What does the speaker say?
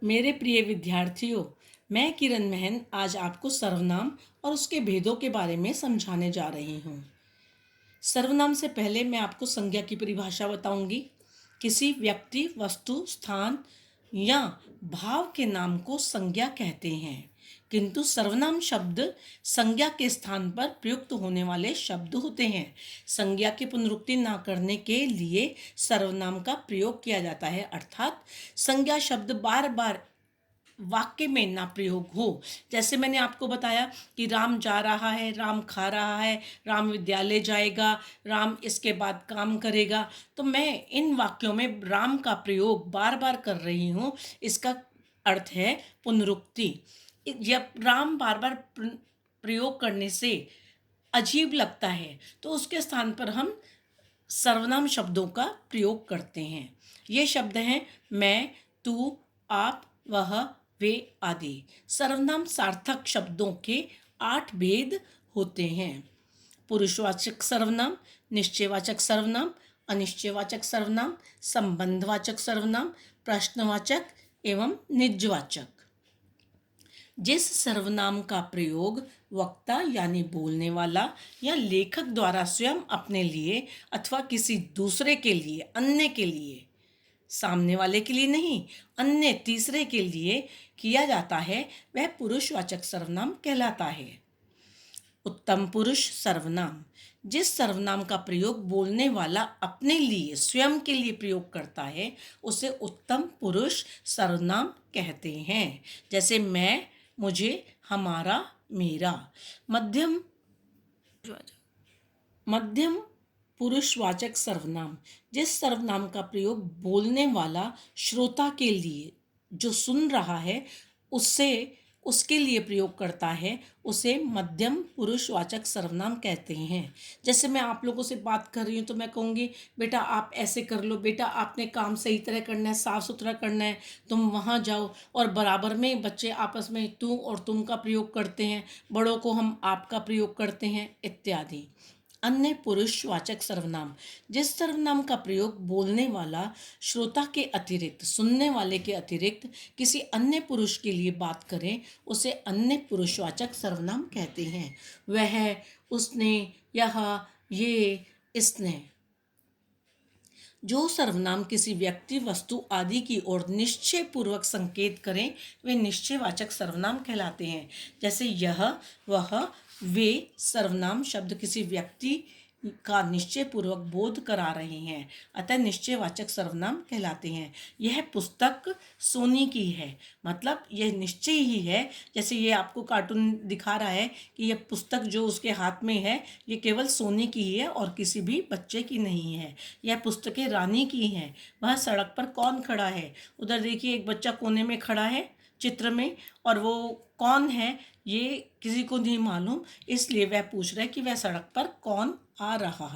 मेरे प्रिय विद्यार्थियों, मैं किरण महन आज आपको सर्वनाम और उसके भेदों के बारे में समझाने जा रही हूँ। सर्वनाम से पहले मैं आपको संज्ञा की परिभाषा बताऊंगी। किसी व्यक्ति, वस्तु, स्थान या भाव के नाम को संज्ञा कहते हैं, किंतु सर्वनाम शब्द संज्ञा के स्थान पर प्रयुक्त होने वाले शब्द होते हैं। संज्ञा की पुनरुक्ति न करने के लिए सर्वनाम का प्रयोग किया जाता है, अर्थात संज्ञा शब्द बार बार वाक्य में ना प्रयोग हो। जैसे मैंने आपको बताया कि राम जा रहा है, राम खा रहा है, राम विद्यालय जाएगा, राम इसके बाद काम करेगा, तो मैं इन वाक्यों में राम का प्रयोग बार बार कर रही हूँ। इसका अर्थ है पुनरुक्ति। जब राम बार बार प्रयोग करने से अजीब लगता है तो उसके स्थान पर हम सर्वनाम शब्दों का प्रयोग करते हैं। ये शब्द हैं मैं, तू, आप, वह, वे आदि। सर्वनाम सार्थक शब्दों के 8 भेद होते हैं। पुरुषवाचक सर्वनाम, निश्चयवाचक सर्वनाम, अनिश्चयवाचक सर्वनाम, संबंधवाचक सर्वनाम, प्रश्नवाचक एवं निजवाचक। जिस सर्वनाम का प्रयोग वक्ता यानी बोलने वाला या लेखक द्वारा स्वयं अपने लिए अथवा किसी दूसरे के लिए, अन्य के लिए, सामने वाले के लिए नहीं, अन्य तीसरे के लिए किया जाता है, वह पुरुषवाचक सर्वनाम कहलाता है। उत्तम पुरुष सर्वनाम, जिस सर्वनाम का प्रयोग बोलने वाला अपने लिए, स्वयं के लिए प्रयोग करता है, उसे उत्तम पुरुष सर्वनाम कहते हैं। जैसे मैं, मुझे, हमारा, मेरा। मध्यम मध्यम पुरुषवाचक सर्वनाम, जिस सर्वनाम का प्रयोग बोलने वाला श्रोता के लिए, जो सुन रहा है, उससे उसके लिए प्रयोग करता है, उसे मध्यम पुरुषवाचक सर्वनाम कहते हैं। जैसे मैं आप लोगों से बात कर रही हूँ तो मैं कहूँगी बेटा आप ऐसे कर लो, बेटा आपने काम सही तरह करना है, साफ सुथरा करना है, तुम वहाँ जाओ। और बराबर में बच्चे आपस में तू और तुम का प्रयोग करते हैं, बड़ों को हम आपका प्रयोग करते हैं, इत्यादि। अन्य पुरुषवाचक सर्वनाम, जिस सर्वनाम का प्रयोग बोलने वाला श्रोता के अतिरिक्त, सुनने वाले के अतिरिक्त किसी अन्य पुरुष के लिए बात करें, उसे अन्य पुरुषवाचक सर्वनाम कहते हैं। वह, उसने, यह, ये, इसने। जो सर्वनाम किसी व्यक्ति, वस्तु आदि की ओर निश्चय पूर्वक संकेत करें, वे निश्चयवाचक सर्वनाम कहलाते हैं। जैसे यह, वह, वे सर्वनाम शब्द किसी व्यक्ति का निश्चय पूर्वक बोध करा रहे हैं, अतः निश्चयवाचक सर्वनाम कहलाते हैं। यह पुस्तक सोनी की है, मतलब यह निश्चय ही है। जैसे ये आपको कार्टून दिखा रहा है कि यह पुस्तक जो उसके हाथ में है, ये केवल सोनी की ही है और किसी भी बच्चे की नहीं है। यह पुस्तकें रानी की हैं। वह सड़क पर कौन खड़ा है? उधर देखिए एक बच्चा कोने में खड़ा है चित्र में, और वो कौन है ये किसी को नहीं मालूम, इसलिए वह पूछ रहा है कि वह सड़क पर कौन आ रहा है।